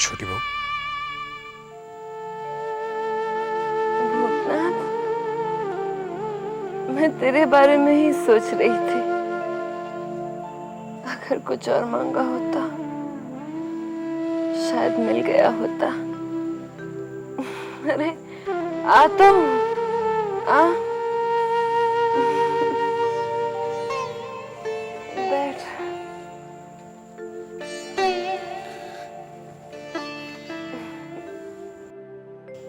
छोटी बहू। भूतनाथ, मैं तेरे बारे में ही सोच रही थी। अगर कुछ और मांगा होता शायद मिल गया होता। अरे आ तो आ, बैठ।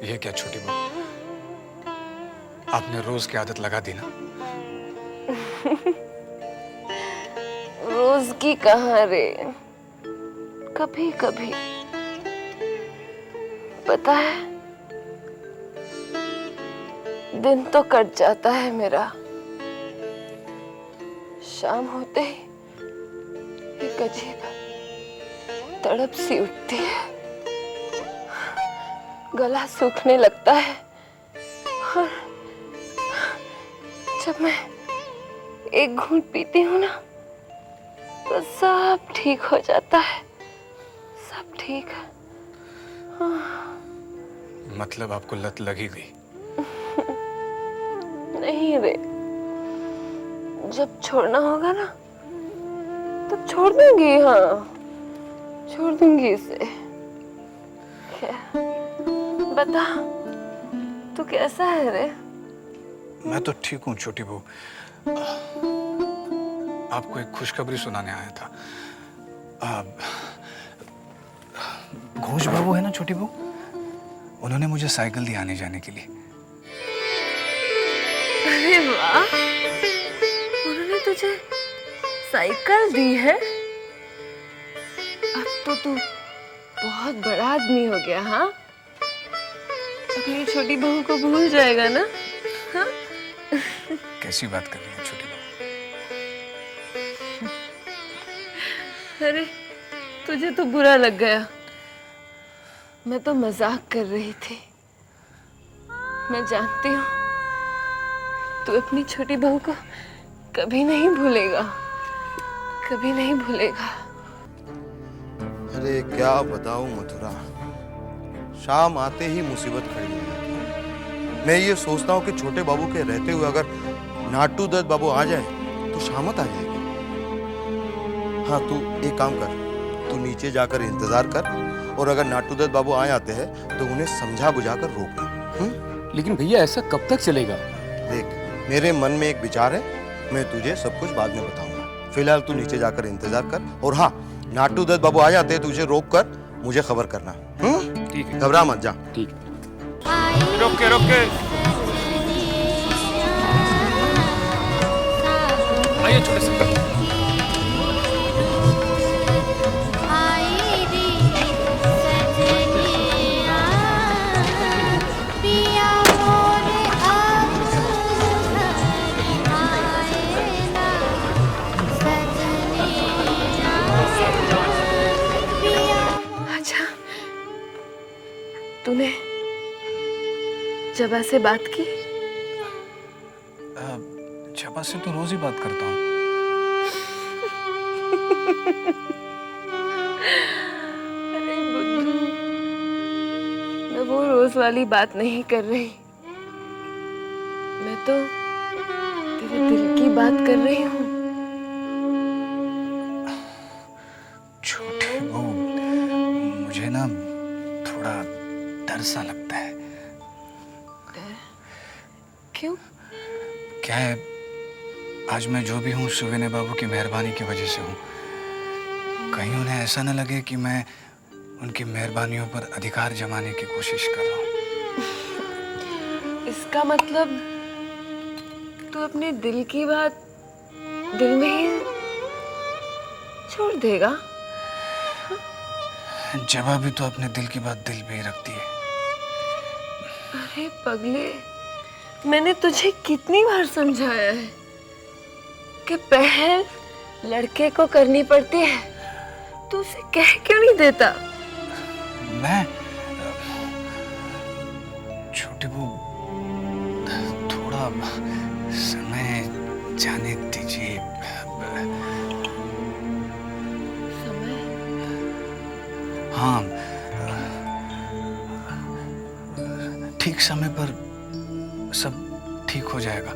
ये क्या छोटी बहू, आपने रोज की आदत लगा दी ना। रोज की कहाँ रे, कभी कभी। पता है, दिन तो कट जाता है मेरा, शाम होते ही एक अजीब तड़प सी उठती है, गला सूखने लगता है और जब मैं एक घूंट पीती हूँ ना तो सब ठीक हो जाता है, सब ठीक। मतलब आपको लत लगी गई। नहीं रे, जब छोड़ना होगा ना तब छोड़ दूंगी। हाँ, छोड़ दूंगी इसे। बता, तू कैसा है रे? मैं तो ठीक हूँ छोटी बहू। आपको एक खुशखबरी सुनाने आया था। घोष बाबू है ना छोटी बहू, उन्होंने मुझे साइकिल दी आने जाने के लिए। अरे वाह, उन्होंने तुझे साइकिल दी है? अब तो तू बहुत बड़ा आदमी हो गया। हाँ, अपनी छोटी बहू को भूल जाएगा ना? हाँ? कैसी बात कर रही है छोटी बहू? अरे तुझे तो बुरा लग गया, मैं तो मजाक कर रही थी। मैं जानती हूँ तू अपनी छोटी बहू को कभी नहीं भूलेगा, कभी नहीं भूलेगा। अरे क्या बताऊं मथुरा, शाम आते ही मुसीबत खड़ी हो जाती है। मैं ये सोचता हूँ कि छोटे बाबू के रहते हुए अगर नाटू दत्त बाबू आ जाए तो शामत आ जाएगी। हाँ, तू एक काम कर, तू नीचे जाकर इंतजार कर और अगर नाटू दत्त बाबू आ जाते हैं तो उन्हें समझा बुझाकर रोकना। लेकिन भैया ऐसा कब तक चलेगा? देख, मेरे मन में एक विचार है, मैं तुझे सब कुछ बाद में बताऊंगा। फिलहाल तू नीचे जाकर इंतजार कर और हाँ, नाटू दत्त बाबू आ जाते हैं तुझे रोक कर मुझे खबर करना। ठीक है, घबरा मत जा। ठीक। रोक के रोक के आइए छोटे से। अच्छा, तूने जबा से बात की? जबा से तो रोज ही बात करता हूँ। अरे बुद्धू, मैं वो रोज वाली बात नहीं कर रही, मैं तो तेरे दिल की बात कर रही हूँ। छोटे बहू, मुझे ना थोड़ा डर सा लगता है। क्यों? क्या है, आज मैं जो भी हूँ सुवेने बाबू की मेहरबानी की वजह से हूँ। कहीं उन्हें ऐसा न लगे कि मैं उनकी मेहरबानियों पर अधिकार जमाने की कोशिश कर रहा हूँ। इसका मतलब तू अपने दिल की बात दिल में ही छोड़ देगा? जबा भी तो अपने दिल की बात दिल में ही रखती है। अरे पगले, मैंने तुझे कितनी बार समझाया है कि पहल लड़के को करनी पड़ती है, तू उसे कह क्यों नहीं देता? मैं छोटी बहू, थोड़ा समय जाने दीजिए। समय? हाँ, समय पर सब ठीक हो जाएगा।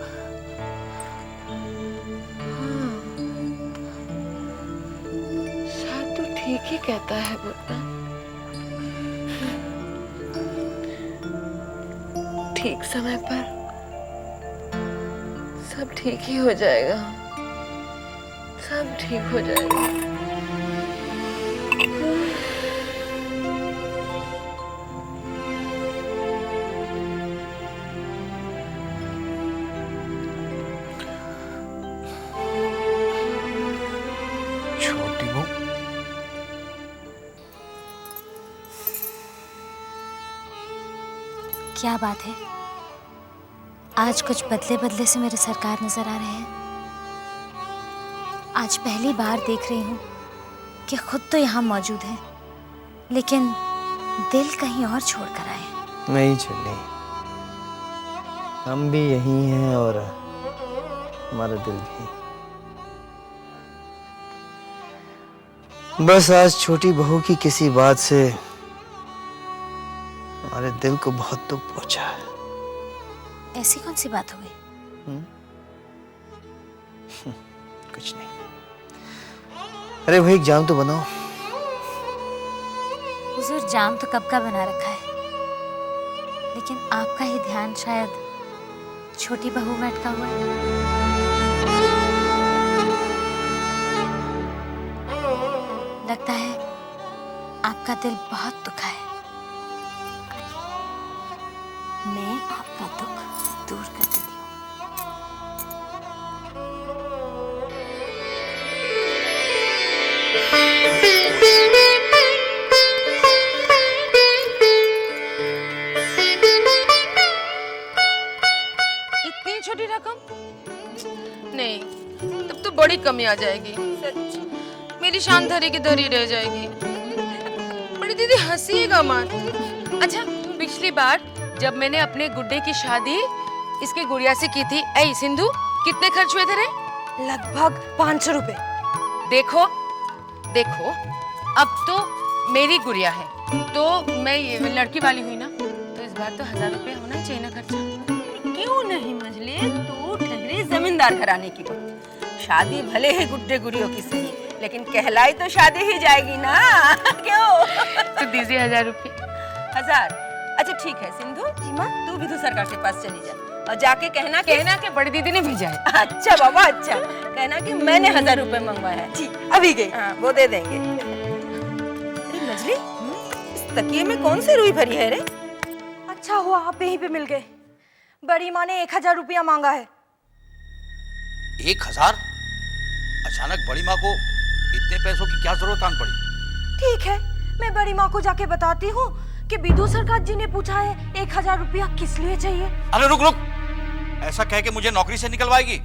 शायद तू ठीक ही कहता है बुद्धा। ठीक समय पर सब ठीक ही हो जाएगा। सब ठीक हो जाएगा। छोटी बहू, क्या बात है? आज कुछ बदले बदले से मेरे सरकार नजर आ रहे हैं। आज पहली बार देख रही हूँ कि खुद तो यहाँ मौजूद है, लेकिन दिल कहीं और छोड़ कर आए। नहीं चली, हम भी यही हैं और हमारा दिल भी। बस आज छोटी बहू की किसी बात से हमारे दिल को बहुत दुख पहुंचा है। ऐसी कौन सी बात हो गई? कुछ नहीं। अरे भाई, एक जाम तो बनाओ। हुजूर, जाम तो कब का बना रखा है, लेकिन आपका ही ध्यान शायद छोटी बहू में अटका हुआ है। लगता है आपका दिल बहुत दुखा है। मैं आपका दुख दूर कर देती हूँ। इतनी छोटी रकम? नहीं, तब तो बड़ी कमी आ जाएगी। सच, मेरी शान धरी की धरी रह जाएगी। बड़ी दीदी हंसीएगा मत। अच्छा, पिछली बार जब मैंने अपने गुड्डे की शादी इसके गुड़िया से की थी, ऐ सिंधु, कितने खर्च हुए थे रे? लगभग 500 रुपए। देखो देखो, अब तो मेरी गुड़िया है, तो मैं ये लड़की वाली हुई ना, तो इस बार तो 1000 रुपए होना ही चाहिए ना खर्चा। क्यों नहीं मजले, तू ठहरी जमींदार घराने की बहू। शादी भले ही गुड्डे गुड़ियों की सही, लेकिन कहलाई तो शादी ही जाएगी ना। क्यों? तो दीजिए 1000 रुपए। 1000? अच्छा ठीक है सिंधु जी माँ, तू विधु सरकार के पास चली जा और जाके कहना कि बड़ी दीदी ने भेजा है। अच्छा बाबा, अच्छा कहना कि मैंने 1000 रुपए मंगवाया है। ठीक, अभी गई। हाँ, वो दे देंगे। अरे मजली, इस तकिए में कौन सी रुई भरी है रे? अच्छा हुआ आप यहीं पे मिल गए। बड़ी माँ ने 1000 रुपया मांगा है। 1000? अचानक बड़ी माँ को इतने पैसों की क्या जरूरत आन पड़ी? ठीक है, मैं बड़ी माँ को जाके बताती हूँ कि विधु सरकार जी ने पूछा है 1000 रुपया किस लिए चाहिए। अरे रुक रुक, ऐसा कह के मुझे नौकरी से निकलवाएगी?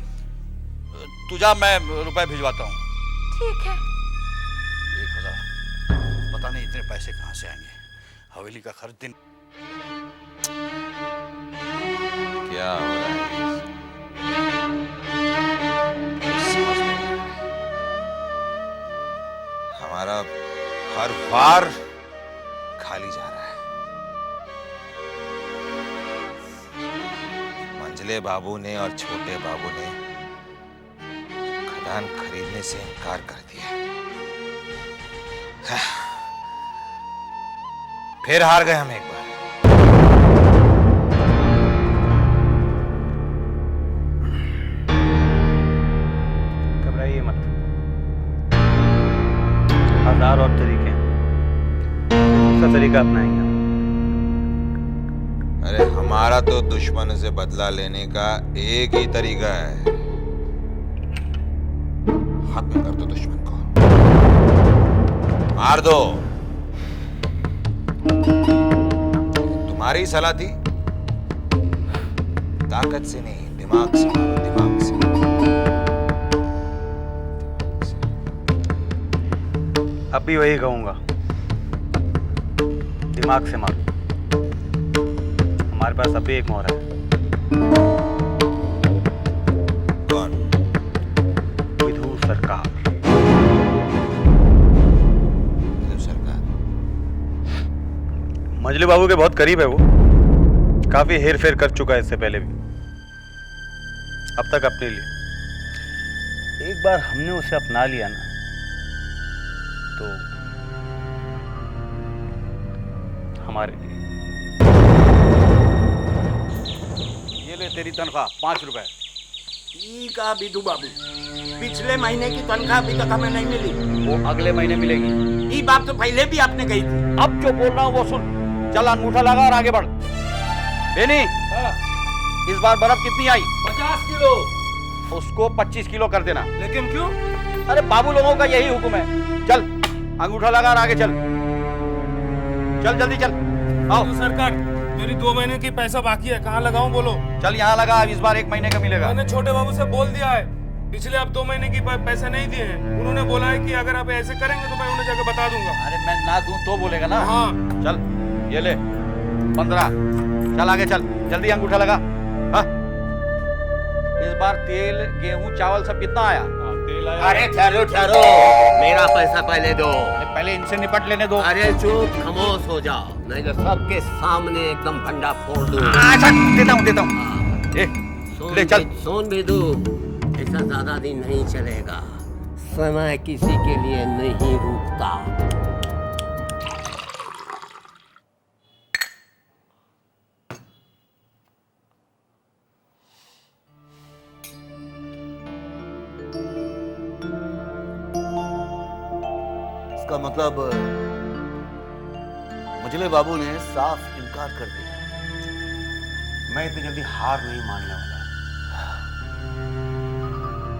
तू जा, मैं रुपए भिजवाता हूँ। ठीक है। 1000? पता नहीं इतने पैसे कहाँ से आएंगे। हवेली का खर्च दिन। क्या हो रहा है? समझ नहीं आ रहा। हमारा हर बार खाली जा रहा है। मंझले बाबू ने और छोटे बाबू ने खदान खरीदने से इनकार कर दिया। फिर हार गए हम एक बार। घबराइए मत, 1000 और तरीके हैं, दूसरा तरीका अपनाएंगे हम। अरे हमारा तो दुश्मन से बदला लेने का एक ही तरीका है, खत्म कर दो दुश्मन को, मार दो। तुम्हारी सलाह थी, ताकत से नहीं, दिमाग से मारो, दिमाग से। अब भी वही कहूंगा, दिमाग से मारो। हमारे पास अभी एक मोहरा है। कौन? विधु सरकार। विधु सरकार? मंझले बाबू के बहुत करीब है वो। काफी हेर फेर कर चुका है इससे पहले भी, अब तक अपने लिए। एक बार हमने उसे अपना लिया ना तो हमारे लिए। ये ले तेरी तनख्वाह 5 रुपए। ठीक है बिदू बाबू, पिछले महीने की तनख्वाह अभी तक हमें नहीं मिली। वो अगले महीने मिलेगी। ये बात तो पहले भी आपने कही थी। अब जो बोल रहा हूँ वो सुन। चल अंगूठा लगा और आगे बढ़। बेनी, इस बार बर्फ कितनी आई? 50 किलो। उसको 25 किलो कर देना। लेकिन क्यों? अरे बाबू लोगों का यही हुक्म है। चल अंगूठा लगा और आगे चल। चल जल्दी चल। आओ सरकार, मेरी 2 महीने की पैसा बाकी है, कहाँ लगाऊं बोलो? चल यहाँ लगा, अब इस बार 1 महीने का मिलेगा। मैंने छोटे बाबू से बोल दिया है, पिछले अब 2 महीने की पैसे नहीं दिए हैं। उन्होंने बोला है कि अगर आप ऐसे करेंगे तो मैं उन्हें जाकर बता दूंगा। अरे मैं ना दूं तो बोलेगा ना। हाँ चल ये ले 15। चल आगे चल, जल्दी अंगूठा लगा। हाँ? इस बार तेल, गेहूं, चावल सब कितना आया? तेल आया। अरे ठहरो ठहरो, मेरा पैसा पहले दो। पहले इनसे निपट लेने दो। अरे चुप, खामोश हो जाओ, नहीं तो सबके सामने एकदम भंडा फोड़ दूं। अच्छा देता हूँ। ले चल। सोन बिदू, ऐसा ज्यादा दिन नहीं चलेगा। समय किसी के लिए नहीं रुकता। इसका मतलब मुजले बाबू ने साफ इनकार कर दिया। मैं इतनी जल्दी हार नहीं मानने वाला।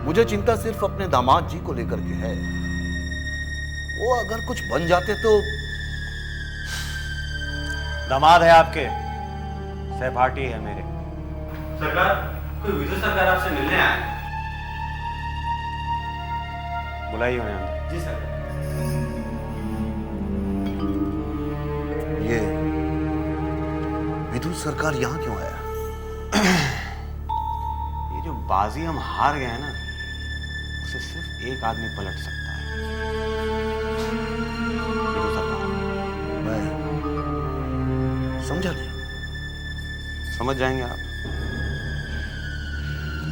मुझे चिंता सिर्फ अपने दामाद जी को लेकर के है। वो अगर कुछ बन जाते तो। दामाद है आपके, सहपाठी है मेरे। सरकार, कोई विदुर सरकार आपसे मिलने आया है। बुलाइए उन्हें अंदर। जी सर। ये विदुर सरकार यहाँ क्यों आया? ये जो बाजी हम हार गए हैं ना, उसे सिर्फ एक आदमी पलट सकता है। विदुर सरकार। मैं समझा नहीं। समझ जाएंगे आप।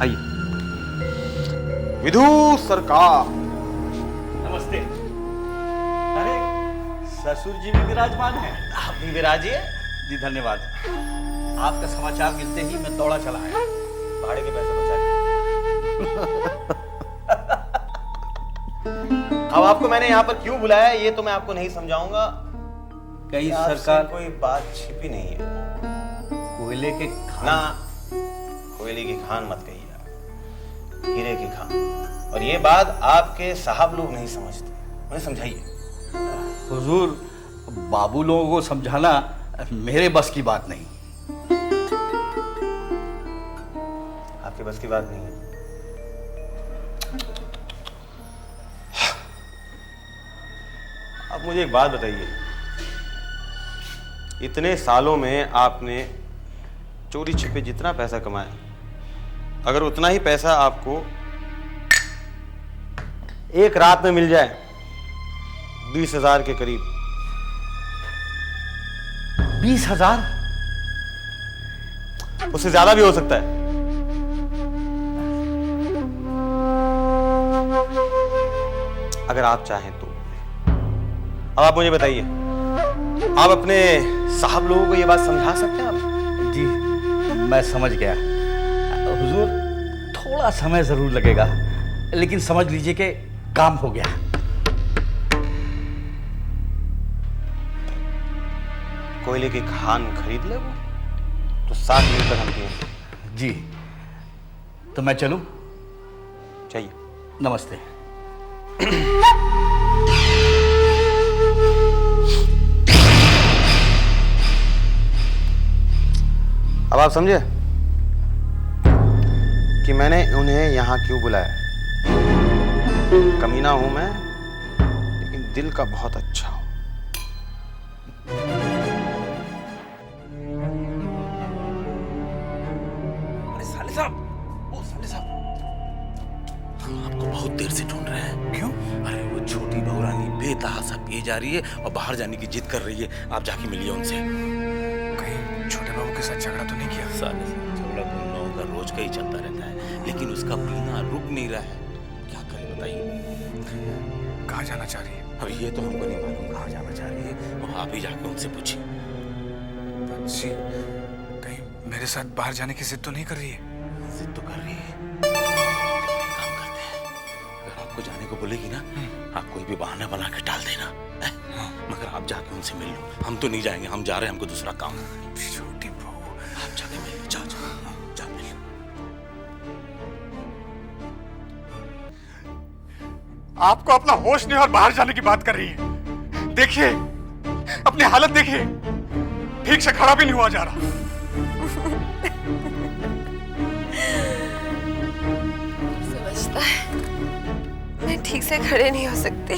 आइए। विदु सरकार। नमस्ते। अरे ससुर जी भी विराजमान है। आप भी विराजिए। जी धन्यवाद। आपका समाचार मिलते ही मैं दौड़ा चला आया। भाड़े के पैसे बचा लिए। अब आपको मैंने यहाँ पर क्यों बुलाया है, ये तो मैं आपको नहीं समझाऊंगा। कहीं आपसे सरकार कोई बात छिपी नहीं है। कोयले के ना, कोयले की खान मत कहिए आप, हीरे की खान। और ये बात आपके साहब लोग नहीं समझते, उन्हें समझाइए। हुजूर, बाबू लोगों को समझाना मेरे बस की बात नहीं। आपके बस की बात नहीं है। आप मुझे एक बात बताइए, इतने सालों में आपने चोरी छिपे जितना पैसा कमाया, अगर उतना ही पैसा आपको एक रात में मिल जाए 20,000 के करीब। 20,000? उससे ज्यादा भी हो सकता है। अगर आप चाहें तो। अब आप मुझे बताइए, आप अपने साहब लोगों को ये बात समझा सकते हैं आप? जी मैं समझ गया। हुजूर, थोड़ा समय जरूर लगेगा, लेकिन समझ लीजिए कि काम हो गया। कोयले की खान खरीद ले वो, तो साथ मिलकर हम पिएंगे। जी तो मैं चलूं? चाहिए। नमस्ते। अब आप समझे कि मैंने उन्हें यहां क्यों बुलाया। कमीना हूं मैं, लेकिन दिल का बहुत अच्छा हूं। साले साहब, ओ साले साहब, हम आपको बहुत देर से ढूंढ रहे हैं। क्यों? अरे वो छोटी बहू रानी बेतहासा पिए जा रही है और बाहर जाने की जिद कर रही है। आप जाके मिलिए उनसे। कहीं छोटे छोटे बाबू के साथ झगड़ा तो नहीं किया? साले साहब, झगड़ा तो उन लोगों का रोज का ही चलता रहता है, लेकिन उसका पीना रुक नहीं रहा है। क्या करें बताइए। कहाँ जाना चाह रही है? अब ये तो हमको नहीं मालूम कहाँ जाना चाह रही है, वो आप ही जाके उनसे पूछिए। बंसी कहीं मेरे साथ बाहर जाने की जिद तो नहीं कर रही है? जिद तो कर रही है। एक काम करते हैं, अगर आपको जाने को बोलेगी ना, आप कोई भी बहाना बना के टाल देना, मगर आप जाके उनसे मिल लो। हम तो नहीं जाएंगे, हम जा रहे हैं, हमको दूसरा काम है। छोटी बहू, आप जाके मिल लो, जाओ जाओ जा मिल लो। आपको अपना होश नहीं और बाहर जाने की बात कर रही है। देखिए अपनी हालत देखिए, ठीक से खड़ा भी नहीं हुआ जा रहा। समझता है मैं ठीक से खड़े नहीं हो सकती।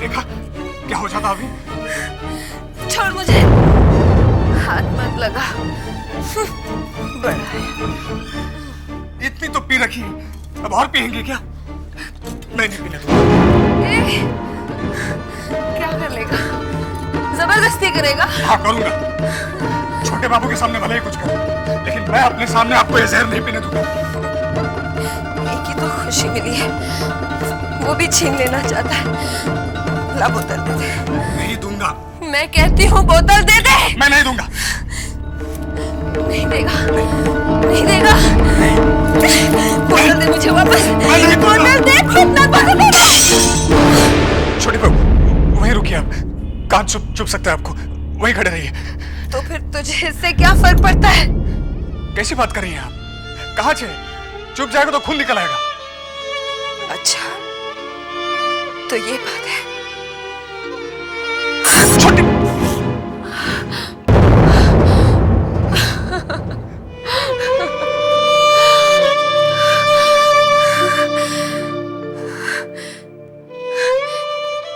देखा क्या हो जाता अभी? छोड़ मुझे, हाथ मत लगा। बड़ा है। इतनी तो पी रखी, अब और पियेंगे क्या? मैं नहीं पीने दूंगा। क्या कर लेगा? जबरदस्ती करेगा? हाँ करूंगा। छोटे बाबू के सामने भले ही कुछ करूं, लेकिन मैं अपने सामने आपको ये जहर नहीं पीने दूंगा। एक ही तो खुशी मिली है, वो भी छीन लेना चाहता है। ला बोतल दे दे। नहीं दूंगा। मैं कहती हूँ बोतल दे दे। मैं नहीं दूंगा। नहीं देगा, नहीं देगा। बोतल दे मुझे वापस। बोतल दे, कितना बोतल दे। छोटी बहू वहीं रुकिए आप, कान चुप सकता है आपको, वहीं खड़े रहिए। तो फिर तुझे इससे क्या फर्क पड़ता है? कैसी बात कर रही हैं आप? कहाँ से? चुप जाएगा तो खून निकल आएगा। अच्छा तो ये बात है। छोटी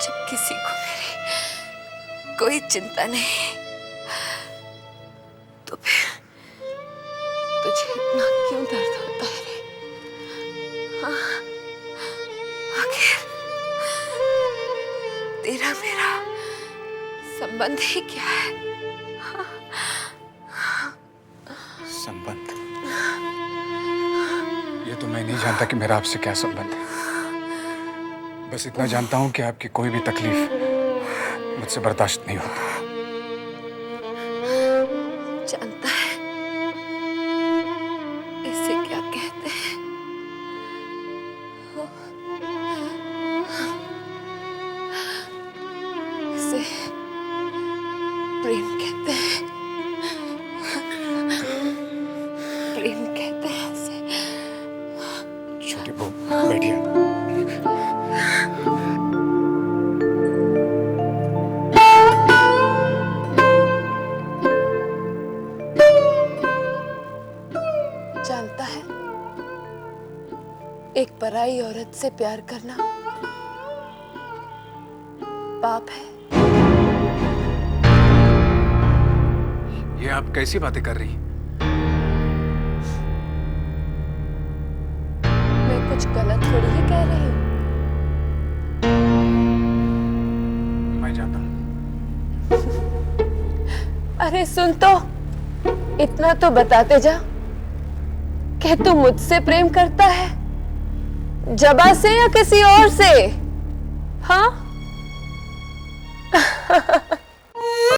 जब किसी को मेरी कोई चिंता नहीं तो फिर तुझे इतना क्यों दर्द होता है रे? हाँ? आखिर तेरा मेरा संबंध ही क्या है? संबंध? ये तो मैं नहीं जानता कि मेरा आपसे क्या संबंध है। बस इतना जानता हूं कि आपकी कोई भी तकलीफ मुझसे बर्दाश्त नहीं होती। जानता है इसे क्या कहते हैं? इसे प्रेम कहते हैं। प्रेम कहते हैं इसे। छोटी बहू बैठिए। जानता है एक पराई औरत से प्यार करना पाप है। ये आप कैसी बातें कर रही हैं? मैं कुछ गलत थोड़ी ही कह रही हूँ। मैं जाता हूँ। अरे सुन तो, इतना तो बताते जा कि तू मुझसे प्रेम करता है, जबा से या किसी और से? हाँ?